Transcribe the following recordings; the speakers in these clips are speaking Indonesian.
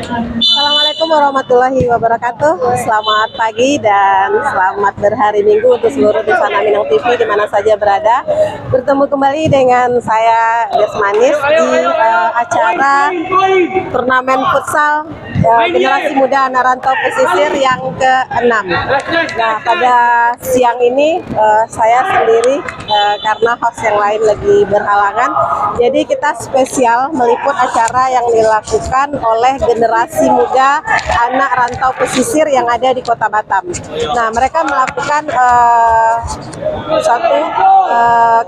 Assalamualaikum warahmatullahi wabarakatuh. Selamat pagi dan selamat berhari Minggu untuk seluruh Dusana Minang TV di mana saja berada. Bertemu kembali dengan saya Desmanis di acara turnamen futsal generasi muda anak rantau pesisir yang ke-6. Nah, pada siang ini saya sendiri karena host yang lain lagi berhalangan. Jadi kita spesial meliput acara yang dilakukan oleh generasi muda anak rantau pesisir yang ada di Kota Batam. Nah, mereka melakukan suatu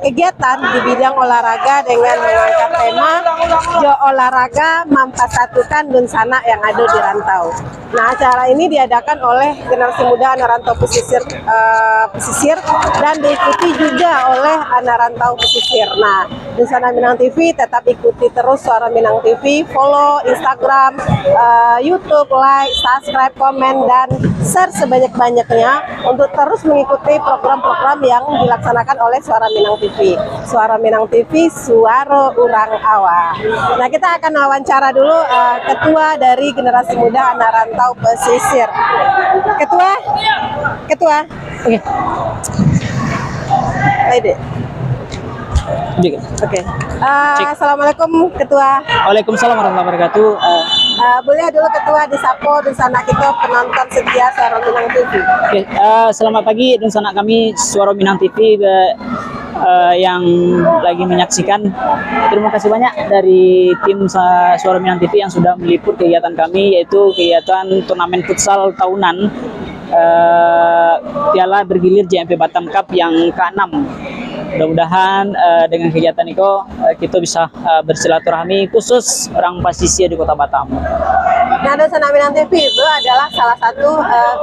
kegiatan di bidang olahraga dengan mengangkat tema Jo Olahraga Mampasatukan Dunsana yang ada di rantau. Nah, acara ini diadakan oleh generasi muda anak rantau pesisir dan diikuti juga oleh anak rantau pesisir. Nah, Dusana Minang TV tetap ikuti terus Suara Minang TV, follow Instagram, YouTube, like, subscribe, komen, dan share sebanyak-banyaknya untuk terus mengikuti program-program yang dilaksanakan oleh Suara Minang TV. Suara Minang TV, Suara Urang Awa. Nah, kita akan wawancara dulu ketua dari generasi muda anak rantau pesisir. Ketua. Oke. Baik. Oke. Assalamualaikum Ketua. Waalaikumsalam warahmatullahi wabarakatuh. Boleh dulu Ketua disapo Dunsana kita penonton setia Suara Minang TV. Oke, selamat pagi Dunsana kami Suara Minang TV yang lagi menyaksikan. Terima kasih banyak dari tim Suara Minang TV yang sudah meliput kegiatan kami, yaitu kegiatan turnamen futsal tahunan Piala Bergilir JMP Batam Cup yang ke-6. Mudah-mudahan dengan kegiatan itu kita bisa bersilaturahmi khusus orang pesisir di Kota Batam. Nah, Dusana Minang TV itu adalah salah satu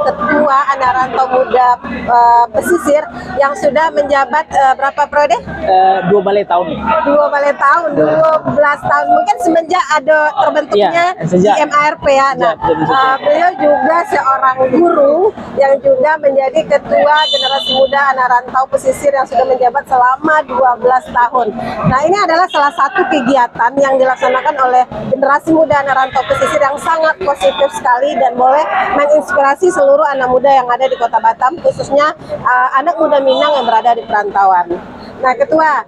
ketua anak rantau muda pesisir yang sudah menjabat berapa periode? 2 balai tahun. 2 balai tahun, 12 tahun. Mungkin semenjak ada terbentuknya IMARP ya. Nah, beliau juga seorang guru yang juga menjadi ketua generasi muda anak rantau pesisir yang sudah menjabat selama 12 tahun. Nah, ini adalah salah satu kegiatan yang dilaksanakan oleh generasi muda anak rantau pesisir yang sangat positif sekali dan boleh menginspirasi seluruh anak muda yang ada di Kota Batam, khususnya anak muda Minang yang berada di perantauan. Nah, Ketua,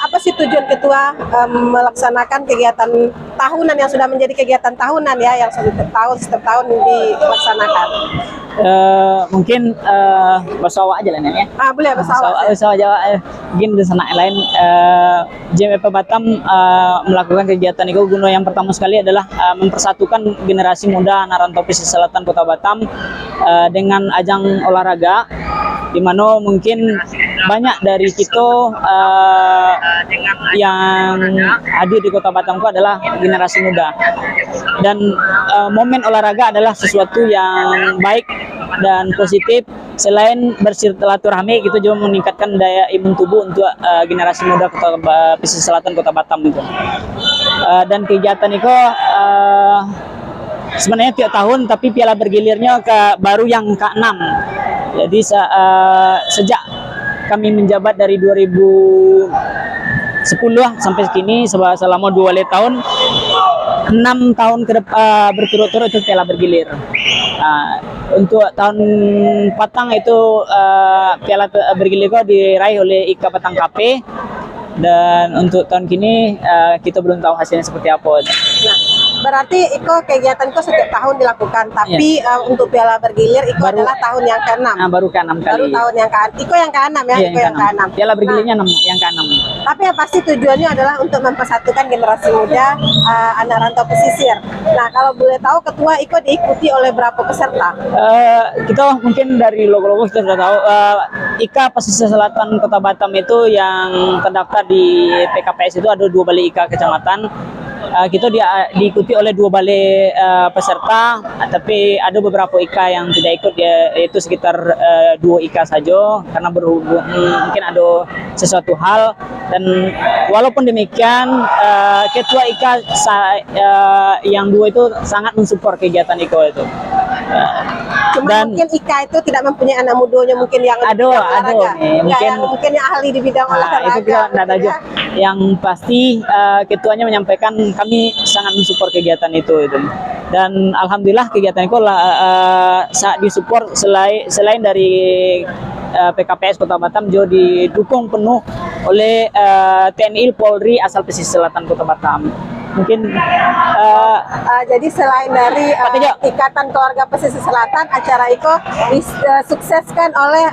apa sih tujuan Ketua melaksanakan kegiatan tahunan yang sudah menjadi kegiatan tahunan ya, yang setiap tahun dilaksanakan? Mungkin bahasa Jawa aja lah ya. Boleh bahasa Jawa. Mungkin di sana lain JMP Batam melakukan kegiatan itu guna yang pertama sekali adalah mempersatukan generasi muda anak rantau pesisir selatan Kota Batam dengan ajang olahraga, di mana mungkin banyak dari kita yang hadir di Kota Batam itu adalah generasi muda, dan momen olahraga adalah sesuatu yang baik dan positif. Selain bersilaturahmi, kita juga meningkatkan daya imun tubuh untuk generasi muda Kota pesisir selatan Kota Batam itu. Dan kegiatan itu sebenarnya tiap tahun, tapi piala bergilirnya baru yang ke-6. Jadi sejak kami menjabat dari 2010 sampai kini, selama 2 tahun, 6 tahun berturut-turut itu piala bergilir. Untuk tahun Patang itu piala bergilir diraih oleh IKA Patang KP, dan untuk tahun kini kita belum tahu hasilnya seperti apa. Nah, berarti kegiatan setiap tahun dilakukan, tapi untuk piala bergilir adalah tahun yang ke-6. Baru ke-6 kali. Baru tahun yang ke-6 ya, yang ke-6. Piala bergilirnya yang ke-6. Tapi yang pasti tujuannya adalah untuk mempersatukan generasi muda anak rantau pesisir. Nah, kalau boleh tahu Ketua diikuti oleh berapa peserta? Kita mungkin dari logo-logo kita sudah tahu IKA Pesisir Selatan Kota Batam itu yang terdaftar di PKPS itu ada 2 balai IKA kecamatan. Kita diikuti oleh 2 balai peserta, tapi ada beberapa IKA yang tidak ikut, yaitu sekitar 2 IKA saja karena berhubung mungkin ada sesuatu hal. Dan walaupun demikian, ketua IKA yang 2 itu sangat mensupport kegiatan IKA itu. Cuma Dan mungkin Ika itu tidak mempunyai anak mudanya mungkin yang di Aduh, bidang olahraga. mungkin yang mungkin yang ahli di bidang olahraga. itu kita tidak tahu. ya. Yang pasti ketuanya menyampaikan kami sangat mensupport kegiatan itu. Dan alhamdulillah kegiatan itu saat disupport selain dari PKPS Kota Batam juga didukung penuh oleh TNI Polri asal pesisir selatan Kota Batam. Mungkin Jadi selain dari Pak Tejo. Ikatan Keluarga Pesisir Selatan, acara itu disukseskan oleh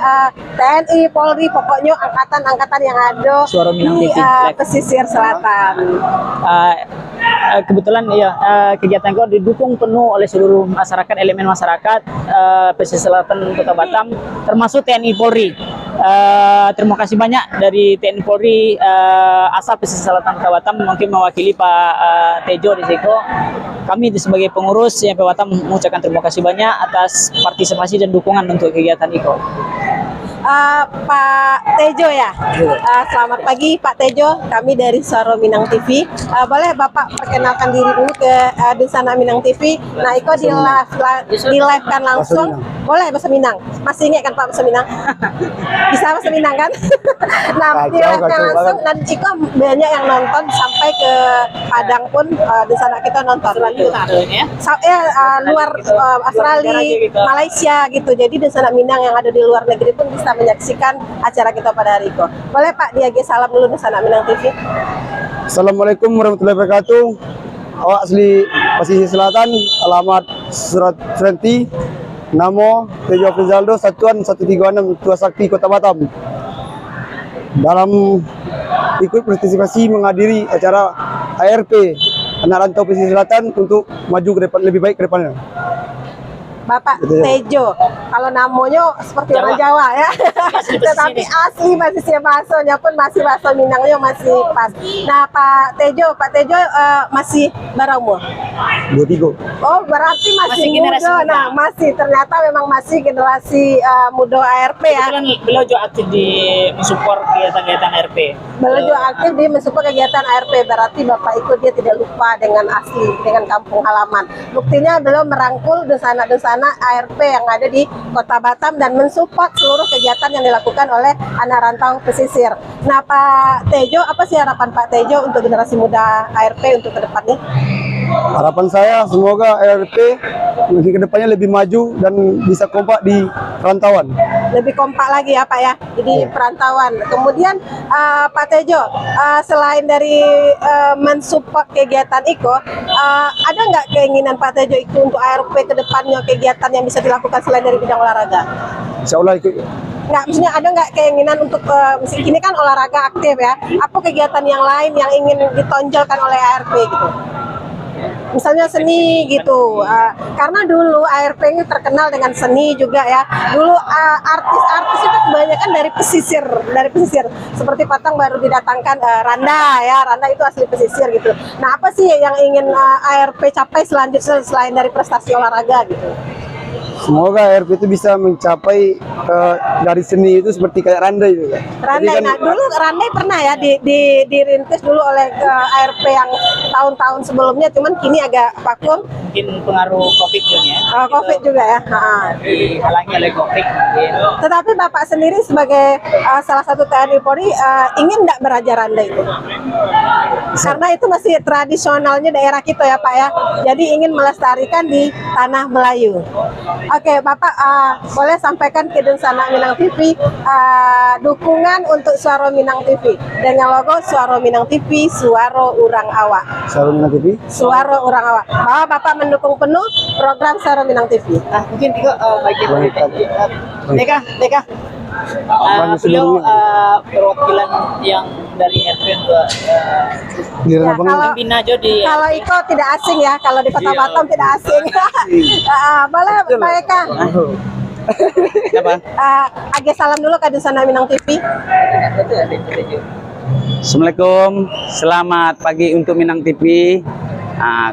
TNI, Polri, pokoknya angkatan-angkatan yang ada Suara Minang di TV. pesisir selatan. kebetulan ya kegiatan itu didukung penuh oleh seluruh masyarakat, elemen masyarakat pesisir selatan Kota Batam, termasuk TNI Polri. Terima kasih banyak dari TNI Polri asal pesisir selatan Kota Batam, mungkin mewakili Pak Tejo di Siko. Kami sebagai pengurus YMP Batam mengucapkan terima kasih banyak atas partisipasi dan dukungan untuk kegiatan itu. Pak Tejo ya. Selamat pagi Pak Tejo, kami dari Suara Minang TV. Boleh Bapak perkenalkan diri dulu ke Dunsana Minang TV. Nah, Iko di live kan langsung. Boleh bahasa Minang. Masih ingat kan Pak bahasa Minang? Bisa bahasa Minang kan? Nah, di live kan langsung dan Iko banyak yang nonton sampai ke Padang pun Dunsana kita nonton. Luar Australia, Malaysia gitu. Jadi Dunsana Minang yang ada di luar negeri pun bisa menyaksikan acara kita pada hari itu. Boleh Pak Diage salam dulu Dunsana Minang TV. Assalamualaikum warahmatullahi wabarakatuh. Awak asli Pesisir Selatan, alamat Surat Serenti, nama Tejo Frizaldo, Satuan 136 Tua Sakti Kota Batam. Dalam ikut partisipasi menghadiri acara ARP Anak Rantau Pesisir Selatan untuk maju ke depan, lebih baik ke depannya. Bapak Tejo, kalau namanya seperti orang Jawa ya, tetapi asli masih bahasanya pun masih bahasa Minangnya masih pas. Nah Pak Tejo masih berumur? 23. Oh berarti masih generasi muda. muda. Nah masih ternyata memang masih generasi muda ARP ya. Kebetulan beliau juga aktif di mensupport kegiatan RP. Beliau juga aktif di mensupport kegiatan ARP, berarti Bapak ikut dia tidak lupa dengan asli, dengan kampung halaman. Buktinya beliau merangkul Dunsana ARP yang ada di Kota Batam dan mensupport seluruh kegiatan yang dilakukan oleh anak rantau pesisir. Nah Pak Tejo, apa sih harapan Pak Tejo untuk generasi muda ARP untuk kedepannya? Harapan saya semoga ARP mungkin ke depannya lebih maju dan bisa kompak di perantauan. Lebih kompak lagi ya Pak ya, jadi perantauan. Kemudian Pak Tejo, selain dari mensupport kegiatan IKO, ada nggak keinginan Pak Tejo itu untuk ARP ke depannya kegiatan yang bisa dilakukan selain dari bidang olahraga? Insya Allah ikut. Nggak, maksudnya ada nggak keinginan untuk, ini kan olahraga aktif ya, apa kegiatan yang lain yang ingin ditonjolkan oleh ARP gitu? Misalnya seni gitu, karena dulu ARP ini terkenal dengan seni juga ya. Dulu artis-artis itu kebanyakan dari pesisir, seperti Patang baru didatangkan Randa ya, Randa itu asli pesisir gitu. Nah apa sih yang ingin ARP capai selanjutnya selain dari prestasi olahraga gitu? Semoga ARP itu bisa mencapai dari seni itu seperti kayak Randai itu. Randai, nah dulu Randai pernah ya dirintis dulu oleh ARP yang tahun-tahun sebelumnya, cuman kini agak vakum. Mungkin pengaruh COVID ya. COVID juga ya. Dihalangi oleh COVID mungkin. Tetapi Bapak sendiri sebagai salah satu TNI Polri ingin nggak beraja Randai itu? Karena itu masih tradisionalnya daerah kita ya Pak ya. Jadi ingin melestarikan di tanah Melayu. Oke Bapak, boleh sampaikan ke Dunsana Minang TV dukungan untuk Suara Minang TV dengan logo Suara Minang TV, Suara Urang Awak. Suara Minang TV. Suara Urang Awak. Bahwa Bapak mendukung penuh program Suara Minang TV. Nah, mungkin juga bagian dari Deka. Banyak Beliau seluruhnya. perwakilan yang dari RP untuk Giliran Ya, abang kalau- Pina Jo di Kalau Iko tidak asing ya, kalau di Kota Iya. Batam tidak asing. Boleh Pak Eka, apa? Age salam dulu ke Dunsana Minang TV. Assalamualaikum, selamat pagi untuk Minang TV.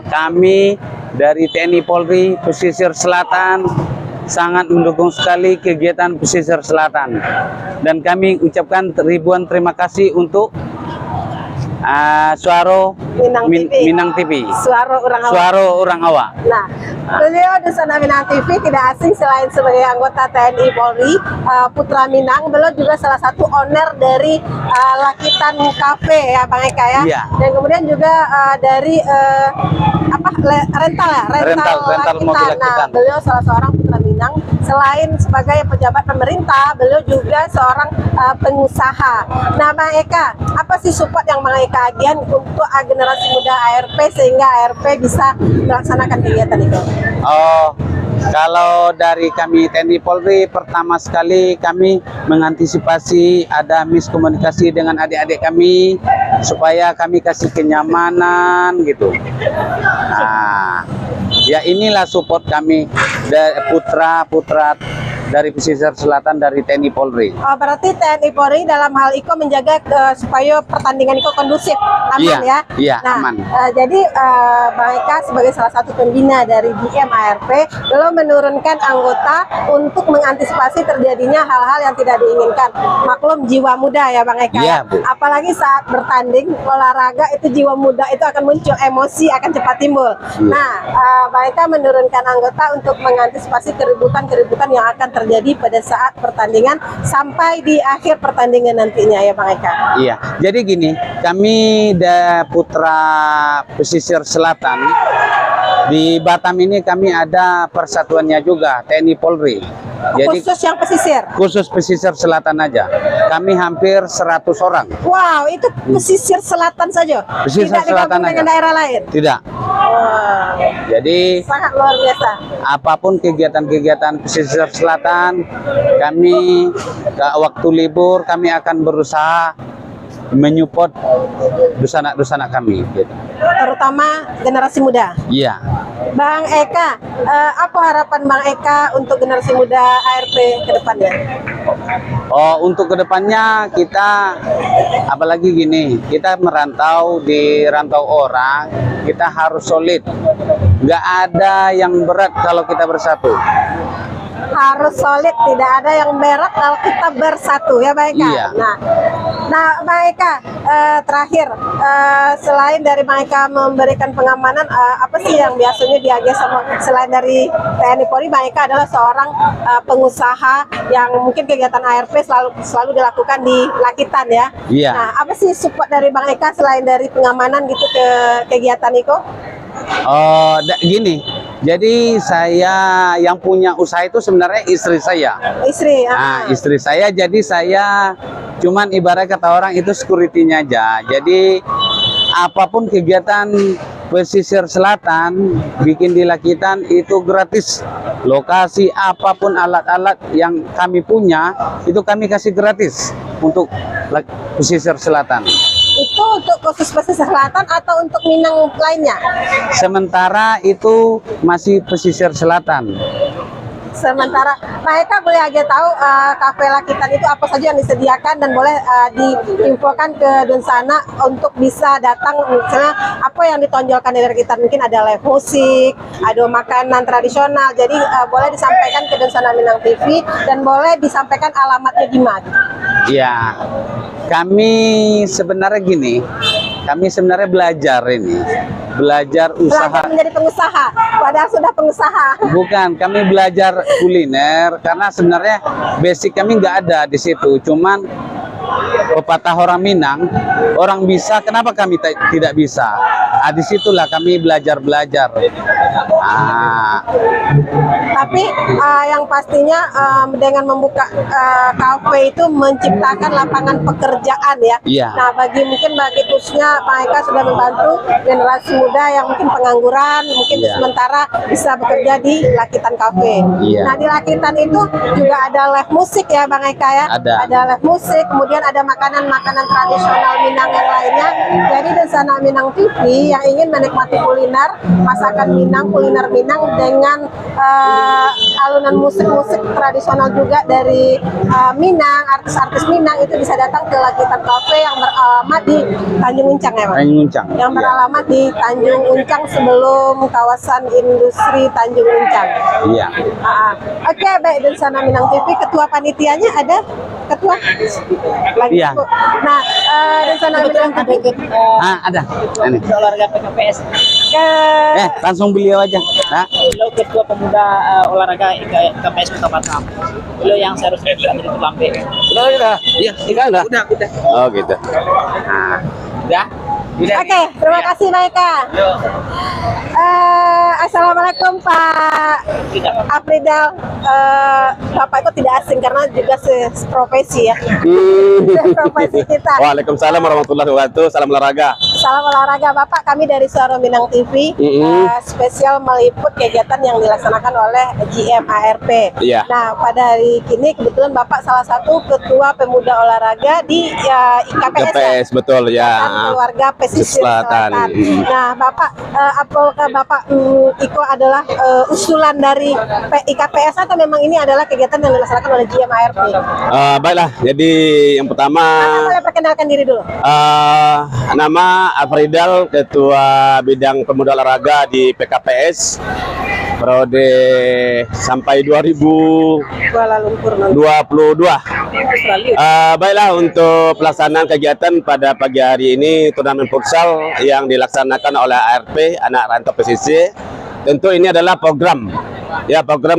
Kami dari TNI Polri Pesisir Selatan sangat mendukung sekali kegiatan Pesisir Selatan, dan kami ucapkan ribuan terima kasih untuk Suara Minang TV. Minang TV, Suara Urang Awak. Suara Orang Awak. Nah, Beliau Dunsana Minang TV tidak asing selain sebagai anggota TNI Polri, Putra Minang, beliau juga salah satu owner dari Lakitan Cafe ya Bang Eka ya. Iya. Dan kemudian juga dari rental mobil Lakitan. Nah, Lakitan. beliau salah seorang Putra Minang. Selain sebagai pejabat pemerintah, beliau juga seorang pengusaha. Nah, Bang Eka, apa sih support yang Bang Eka agian untuk generasi muda ARP sehingga ARP bisa melaksanakan kegiatan itu? Oh, kalau dari kami TNI Polri, pertama sekali kami mengantisipasi ada miskomunikasi dengan adik-adik kami supaya kami kasih kenyamanan gitu. Nah, ya inilah support kami putra-putra dari pesisir selatan dari TNI Polri. Oh, berarti TNI Polri dalam hal itu menjaga supaya pertandingan itu kondusif, aman ya? Iya, nah, aman. Jadi Bang Eka sebagai salah satu pembina dari DM ARP belum menurunkan anggota untuk mengantisipasi terjadinya hal-hal yang tidak diinginkan. Maklum jiwa muda ya Bang Eka. Iya, Bu. Apalagi saat bertanding olahraga itu jiwa muda itu akan muncul, emosi akan cepat timbul. Iya. Nah, Bang Eka menurunkan anggota untuk mengantisipasi keributan-keributan yang akan terjadi pada saat pertandingan sampai di akhir pertandingan nantinya ya Bang Eka. Iya, jadi gini, kami putra pesisir selatan di Batam ini kami ada persatuannya juga TNI Polri. Jadi Khusus yang pesisir. khusus pesisir selatan aja, kami hampir 100 orang. Wow, itu pesisir selatan saja. Pesisir Tidak selatan digabung dengan aja. daerah lain. Tidak. Wah, Jadi sangat luar biasa. apapun kegiatan-kegiatan pesisir selatan, kami waktu libur kami akan berusaha menyupport dusanak-dusanak kami gitu. Terutama generasi muda. Iya. Bang Eka, apa harapan Bang Eka untuk generasi muda ARP ke depannya? Oh, untuk kedepannya kita, apalagi gini, kita merantau di rantau orang, kita harus solid. Nggak ada yang berat kalau kita bersatu. Harus solid, tidak ada yang berat kalau kita bersatu ya Bang Eka. Iya. Nah Bang Eka, terakhir selain dari Bang Eka memberikan pengamanan, apa sih yang biasanya diagih sama selain dari TNI Polri? Bang Eka adalah seorang pengusaha yang mungkin kegiatan ARP selalu dilakukan di Lakitan ya. Iya. Nah, apa sih support dari Bang Eka selain dari pengamanan gitu ke kegiatan itu? Oh, gini. Jadi saya yang punya usaha itu sebenarnya istri saya. Istri. Nah, istri saya, jadi saya cuman ibarat kata orang itu security-nya aja. Jadi apapun kegiatan pesisir selatan bikin di Lakitan itu gratis. Lokasi apapun alat-alat yang kami punya itu kami kasih gratis untuk pesisir selatan. Itu untuk khusus pesisir selatan atau untuk Minang lainnya? Sementara itu masih pesisir selatan. Sementara Pak Eka boleh aja tahu kafe Lakitan itu apa saja yang disediakan dan boleh diinfokan ke Dunsana untuk bisa datang, misalnya apa yang ditonjolkan dari Lakitan, mungkin ada live musik, ada makanan tradisional, jadi boleh disampaikan ke Dunsana Minang TV dan boleh disampaikan alamatnya di mana? Ya, kami sebenarnya gini, kami sebenarnya belajar usaha. Belajar menjadi pengusaha, padahal sudah pengusaha. Bukan, kami belajar kuliner karena sebenarnya basic kami nggak ada di situ. Cuman pepatah orang Minang, orang bisa, kenapa kami tidak bisa? Nah, disitulah kami belajar. Tapi yang pastinya dengan membuka kafe itu menciptakan lapangan pekerjaan ya. Iya. Nah, bagi khususnya Pak Eka sudah membantu generasi muda yang mungkin pengangguran, mungkin Iya. sementara bisa bekerja di Lakitan Cafe. Iya. Nah, di Lakitan itu juga ada live musik ya Bang Eka ya. Ada. live musik, kemudian ada makanan-makanan tradisional Minang yang lainnya. Jadi Dunsana Minang TV yang ingin menikmati kuliner, masakan Minang, kuliner Minang dengan alunan musik-musik tradisional juga dari Minang, artis-artis Minang itu bisa datang ke Lakitan Cafe yang beralamat di Tanjung Uncang ya Bang? Tanjung Uncang. Yang Iya. beralamat di Tanjung Uncang sebelum kawasan industri Tanjung Uncang. Iya. Oke, baik, Dunsana Minang TV, ketua panitianya ada? Ketua? Lagi. Iya. Nah, Dunsana Minang TV. Ada. Ini. olahraga PKPS. Langsung beliau aja. Nah, Beliau ketua pemuda olahraga KPS Kota Batam. Beliau yang seharusnya bisa menjadi lambe. udah. Iya, udah. Udah. Oh, gitu. Nah, udah. Oke, terima kasih Pak Eka. Assalamualaikum Pak Afridal. Bapak itu tidak asing karena juga profesi ya. Profesi kita. Waalaikumsalam warahmatullahi wabarakatuh. Salam olahraga. Salam olahraga Bapak, kami dari Suara Minang TV spesial meliput kegiatan yang dilaksanakan oleh GMARP. Iya. Nah, pada hari ini kebetulan Bapak salah satu ketua pemuda olahraga di IKPS. GPS betul ya. Keluarga Pesisir Selatan. Selatan. Nah, Bapak, apakah Bapak Iko adalah usulan dari IKPS atau memang ini adalah kegiatan yang dilaksanakan oleh GMARP? Baiklah, jadi yang pertama Bapak boleh perkenalkan diri dulu. nama Afridal, Ketua Bidang Pemuda Olahraga di PKPS periode sampai 2022. Kuala Lumpur. Baiklah, untuk pelaksanaan kegiatan pada pagi hari ini turnamen futsal yang dilaksanakan oleh ARP Anak Rantau Pesisir. Tentu ini adalah program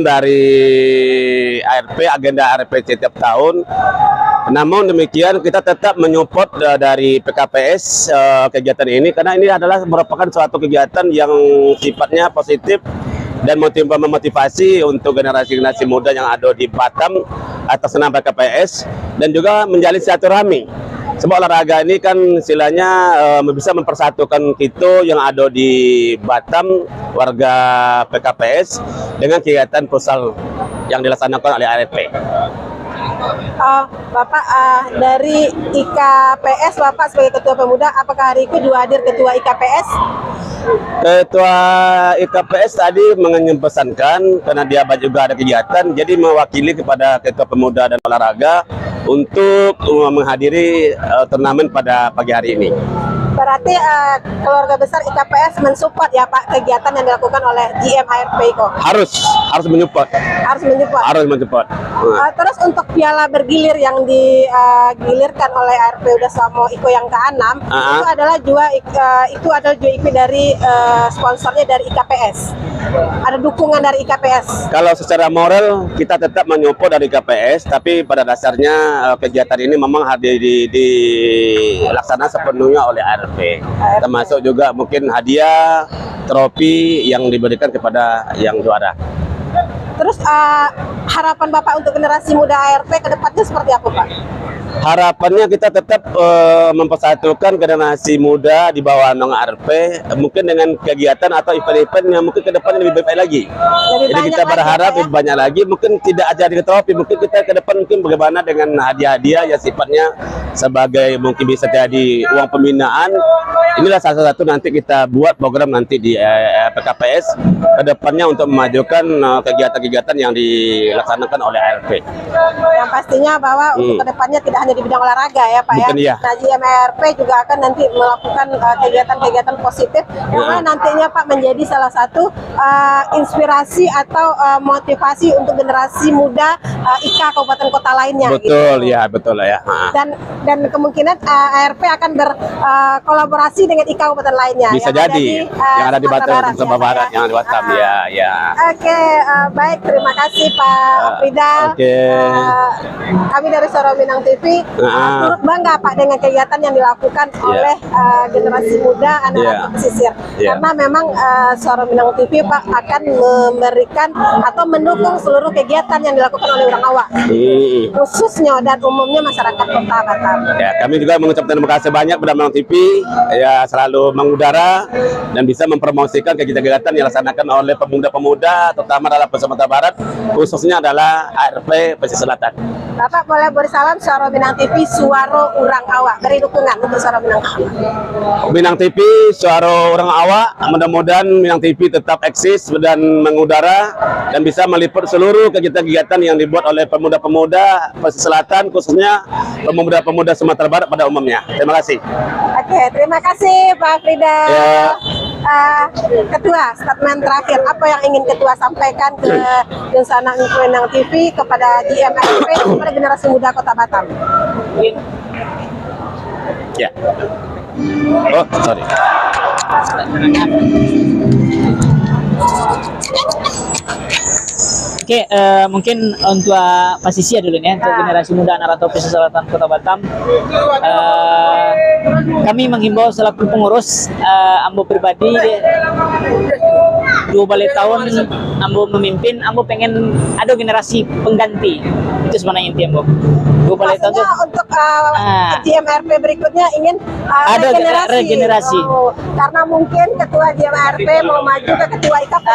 dari ARP, agenda ARP setiap tahun. Namun demikian kita tetap menyupport dari PKPS kegiatan ini karena ini adalah merupakan suatu kegiatan yang sifatnya positif dan memotivasi untuk generasi muda yang ada di Batam atas nama PKPS dan juga menjalin silaturahmi. Sebab olahraga ini kan istilahnya bisa mempersatukan kita yang ada di Batam, warga PKPS, dengan kegiatan futsal yang dilaksanakan oleh ARP. Bapak dari IKPS, Bapak sebagai Ketua Pemuda, apakah hari ini juga hadir Ketua IKPS? Ketua IKPS tadi menyampaikan karena dia juga ada kegiatan, jadi mewakili kepada Ketua Pemuda dan Olahraga untuk menghadiri turnamen pada pagi hari ini. Berarti keluarga besar IKPS mensupport ya Pak kegiatan yang dilakukan oleh GMARP kok? Harus menyupport. Harus menyupport. Terus untuk piala bergilir yang digilirkan oleh ARP Udasamo Iko yang ke-6 itu adalah juga IKP dari sponsornya dari IKPS. Ada dukungan dari IKPS. Kalau secara moral kita tetap menyupport dari IKPS, tapi pada dasarnya kegiatan ini memang harus dilaksanakan sepenuhnya oleh ARP. Termasuk juga mungkin hadiah, trofi yang diberikan kepada yang juara. Terus harapan Bapak untuk generasi muda ARP ke depannya seperti apa Pak? Harapannya kita tetap mempersatukan generasi muda di bawah naungan ARP, mungkin dengan kegiatan atau event-event yang mungkin ke depan lebih baik lagi. Jadi kita berharap lebih banyak lagi, mungkin tidak aja di trofi, mungkin kita ke depan mungkin bagaimana dengan hadiah-hadiah yang sifatnya sebagai mungkin bisa jadi uang pembinaan. Inilah salah satu nanti kita buat program nanti di PKPS ke depannya untuk memajukan kegiatan-kegiatan yang dilaksanakan oleh ARP. Yang pastinya bahwa untuk kedepannya tidak hanya di bidang olahraga ya Pak. Bukan, ya. iya. Nah GMARP juga akan nanti melakukan kegiatan-kegiatan positif yang mana nantinya Pak menjadi salah satu inspirasi atau motivasi untuk generasi muda IKA kabupaten kota lainnya. Betul gitu. ya, betul ya. Dan kemungkinan ARP akan berkolaborasi dengan IKA kabupaten lainnya. Bisa jadi yang ada di Batam, Sumatera Barat, yang di Batam ya. Oke, baik, terima kasih Pak Afridal. Kami dari Suara Minang TV turut bangga Pak dengan kegiatan yang dilakukan oleh generasi muda anak-anak pesisir. Karena memang Suara Minang TV Pak akan memberikan atau mendukung seluruh kegiatan yang dilakukan oleh orang awak, khususnya dan umumnya masyarakat Kota Batam. Ya, kami juga mengucapkan terima kasih banyak kepada Minang TV ya selalu mengudara dan bisa mempromosikan kegiatan-kegiatan yang dilaksanakan oleh pemuda-pemuda terutama dalam Sumatera Barat, khususnya adalah ARP Pesisir Selatan. Bapak boleh beri salam Suara Minang TV, suara orang awak, beri dukungan untuk Suara Minang TV. Minang TV, suara orang awak, mudah-mudahan Minang TV tetap eksis dan mengudara dan bisa meliput seluruh kegiatan-kegiatan yang dibuat oleh pemuda-pemuda Pesisir Selatan, khususnya pemuda-pemuda Sumatera Barat pada umumnya. Terima kasih. Oke, terima kasih Pak Afridal. Ketua, statement terakhir, apa yang ingin Ketua sampaikan ke Dunsana Minang TV kepada GMARP, kepada generasi muda Kota Batam? Ya. Oh, sorry. Oke, mungkin untuk posisi dulu nih, untuk generasi muda anak rantau pesisir selatan Kota Batam. Kami menghimbau selaku pengurus, ambo pribadi, 2 balik tahun ambo memimpin, ambo pengen ada generasi pengganti. Itu sebenarnya inti ambo. 2 balik tahun tuh. Maksudnya untuk GMRP berikutnya ingin Ada regenerasi. Oh, karena mungkin ketua GMRP mau maju ke ketua IKP.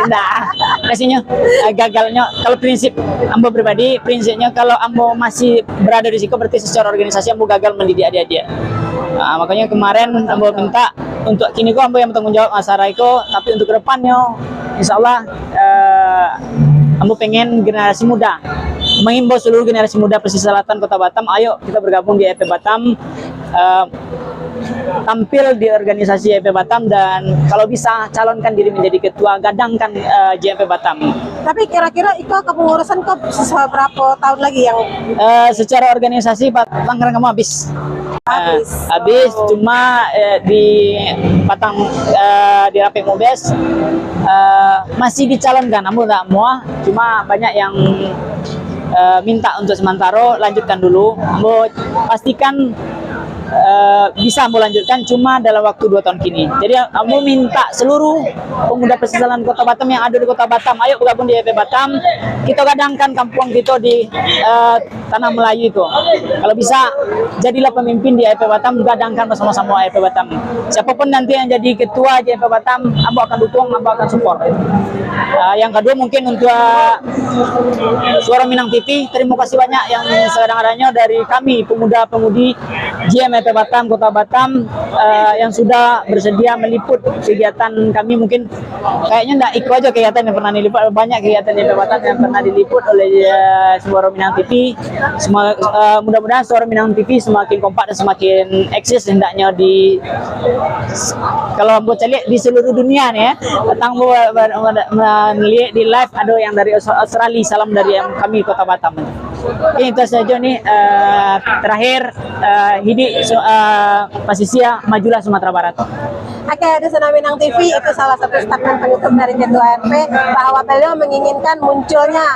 Nah, kasihnya gagalnya kalau prinsip ambo pribadi, prinsipnya kalau ambo masih berada di situ berarti secara organisasi ambo gagal mendidik adik-adik. Nah, makanya kemarin ambo minta untuk kini ambo yang bertanggung jawab masalah itu, tapi untuk kedepannya insya Allah ambo pengen generasi muda, mengimbau seluruh generasi muda pesisir selatan Kota Batam, ayo kita bergabung di EP Batam, tampil di organisasi EP Batam, dan kalau bisa calonkan diri menjadi ketua, gadangkan JMP Batam. Tapi kira-kira Iko kepengurusan kok seberapa tahun lagi yang Secara organisasi Langgaran kamu habis. habis? Cuma di Patang di Rapim Mubes masih dicalonkan, namun tidak mau. Cuma banyak yang minta untuk sementara lanjutkan dulu. Mau pastikan bisa ambo lanjutkan cuma dalam waktu 2 tahun kini. Jadi ambo minta seluruh pemuda pesisir selatan Kota Batam yang ada di Kota Batam, ayo bergabung di EP Batam. Kita gadangkan kampung kita di tanah Melayu itu. Kalau bisa jadilah pemimpin di EP Batam, gadangkan bersama-sama EP Batam. Siapapun nanti yang jadi ketua di EP Batam, ambo akan dukung, ambo akan support. Yang kedua mungkin untuk Suara Minang TV, terima kasih banyak yang sedang-adanya dari kami pemuda-pemudi GMP Batam Kota Batam yang sudah bersedia meliput kegiatan kami. Mungkin kayaknya enggak ikut aja kegiatan yang pernah diliput, banyak kegiatan di Batam yang pernah diliput oleh Suara Minang TV. Mudah-mudahan Suara Minang TV semakin kompak dan semakin eksis hendaknya di, kalau buat lihat di seluruh dunia nih ya. Datang melihat di live ada yang dari Australia, salam dari kami Kota Batam. Ini itu saja nih, terakhir Hidik Pasisia majulah Sumatera Barat. Oke, di Suara Minang TV itu salah satu statement penutup dari Ketua RP bahwa beliau menginginkan munculnya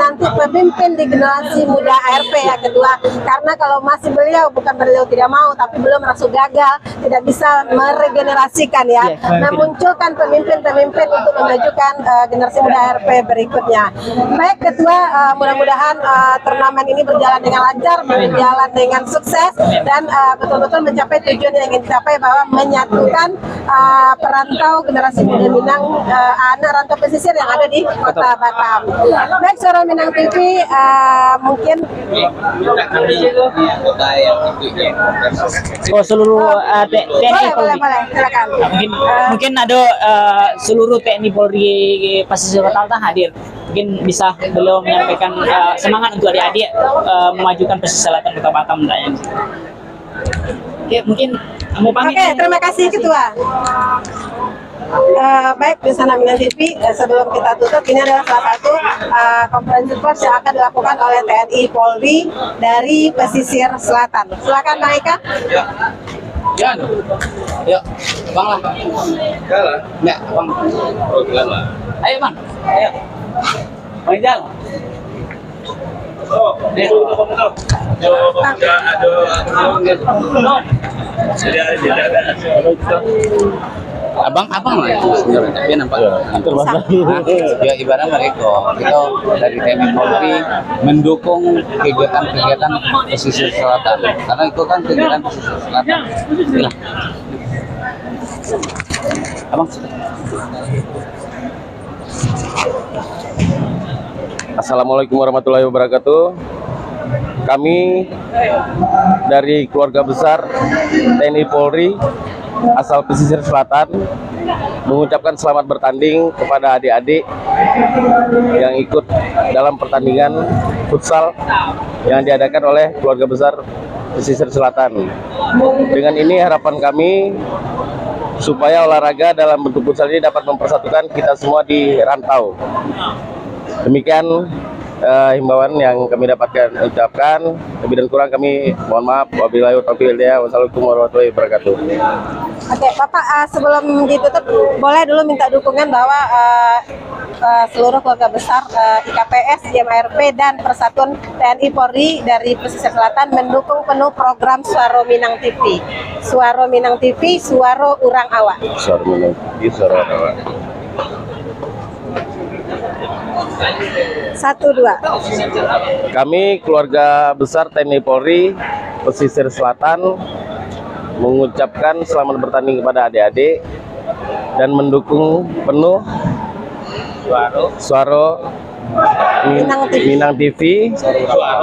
nanti pemimpin di generasi muda RP ya Ketua. Karena kalau masih beliau, bukan beliau tidak mau, tapi belum merasa gagal, tidak bisa meregenerasikan ya. Nah, munculkan pemimpin-pemimpin untuk memajukan generasi muda RP berikutnya. Baik Ketua, mudah-mudahan turnamen ini berjalan dengan lancar, berjalan dengan sukses, dan betul-betul mencapai tujuan yang ingin dicapai, bahwa menyatukan perantau generasi muda Minang, anak rantau pesisir yang ada di Kota Batam. Baik Suara Minang TV, mungkin seluruh TNI Polri. boleh, silakan. Mungkin ada seluruh TNI Polri Pesisir Selatan hadir. Mungkin bisa beliau menyampaikan semangat untuk adik-adik memajukan pesisir selatan Kota Batam. Oke, mungkin mau pamit. Oke, terima kasih Ketua. Baik, di Suara Minang TV, sebelum kita tutup, ini adalah salah satu konferensi pers yang akan dilakukan oleh TNI Polri dari pesisir selatan. Silakan Bang Eka. Ya, yuk, bang lah. Ya, bang. Ayo bang, ayo. Bang Ijal. Abang lah dia nampak ya ibarat mereka kita dari TNI Polri mendukung kegiatan pesisir selatan, karena itu kan kegiatan pesisir selatan. Inilah. Abang. Assalamualaikum warahmatullahi wabarakatuh. Kami dari keluarga besar TNI Polri asal pesisir selatan mengucapkan selamat bertanding kepada adik-adik yang ikut dalam pertandingan futsal yang diadakan oleh keluarga besar pesisir selatan. Dengan ini harapan kami supaya olahraga dalam bentuk futsal ini dapat mempersatukan kita semua di rantau. Demikian, himbauan yang kami dapatkan ucapkan. Lebih dan kurang kami mohon maaf. Wabillahi taufiq wal hidayah. Wassalamualaikum warahmatullahi wabarakatuh. Oke, Bapak, sebelum ditutup boleh dulu minta dukungan bahwa seluruh keluarga besar IKPS, IMARP dan Persatuan TNI Polri dari Pesisir Selatan mendukung penuh program Suaro Minang TV. Suaro Minang TV, Suaro Urang Awak. Suara Minang TV, suara awak. 1, 2. Kami keluarga besar TNI Polri Pesisir Selatan mengucapkan selamat bertanding kepada adik-adik dan mendukung penuh Suaro Minang TV,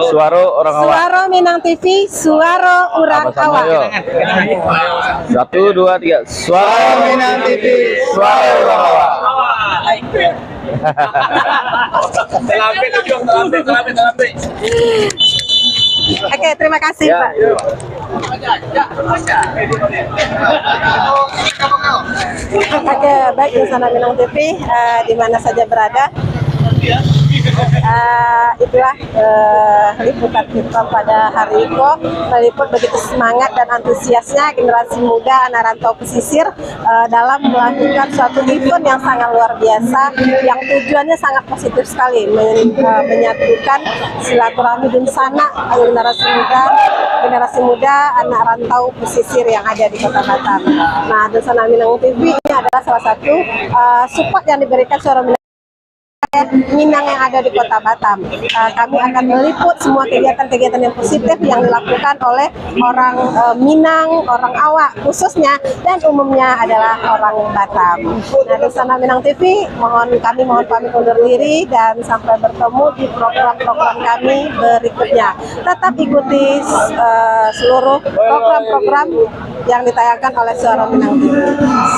Suaro Orang Awak. Suaro Minang TV, Suaro Urang Sama-sama, Awak. yuk. 1, 2, 3. Suaro Minang TV, Suaro Orang Awak. Oke, terima kasih, Ya. Pak. Oke, baik Nusana Minang TV di mana saja berada. Itulah liputan kita pada hari itu, meliput begitu semangat dan antusiasnya generasi muda anak rantau pesisir dalam melakukan suatu event yang sangat luar biasa, yang tujuannya sangat positif sekali, menyatukan silaturahmi dan sana generasi muda anak rantau pesisir yang ada di Kota Batam. Nah, Nusana Minang TV ini adalah salah satu support yang diberikan Suara Minang yang ada di Kota Batam. Kami akan meliput semua kegiatan-kegiatan yang positif yang dilakukan oleh orang Minang, orang Awak khususnya, dan umumnya adalah orang Batam. Nah, Nusana Minang TV, kami mohon pamit undur diri dan sampai bertemu di program-program kami berikutnya. Tetap ikuti seluruh program-program yang ditayangkan oleh Suara Minang TV.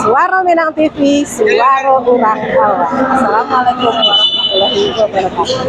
Suara Minang TV, Suara Urang Awak. Assalamualaikum warahmatullahi wabarakatuh.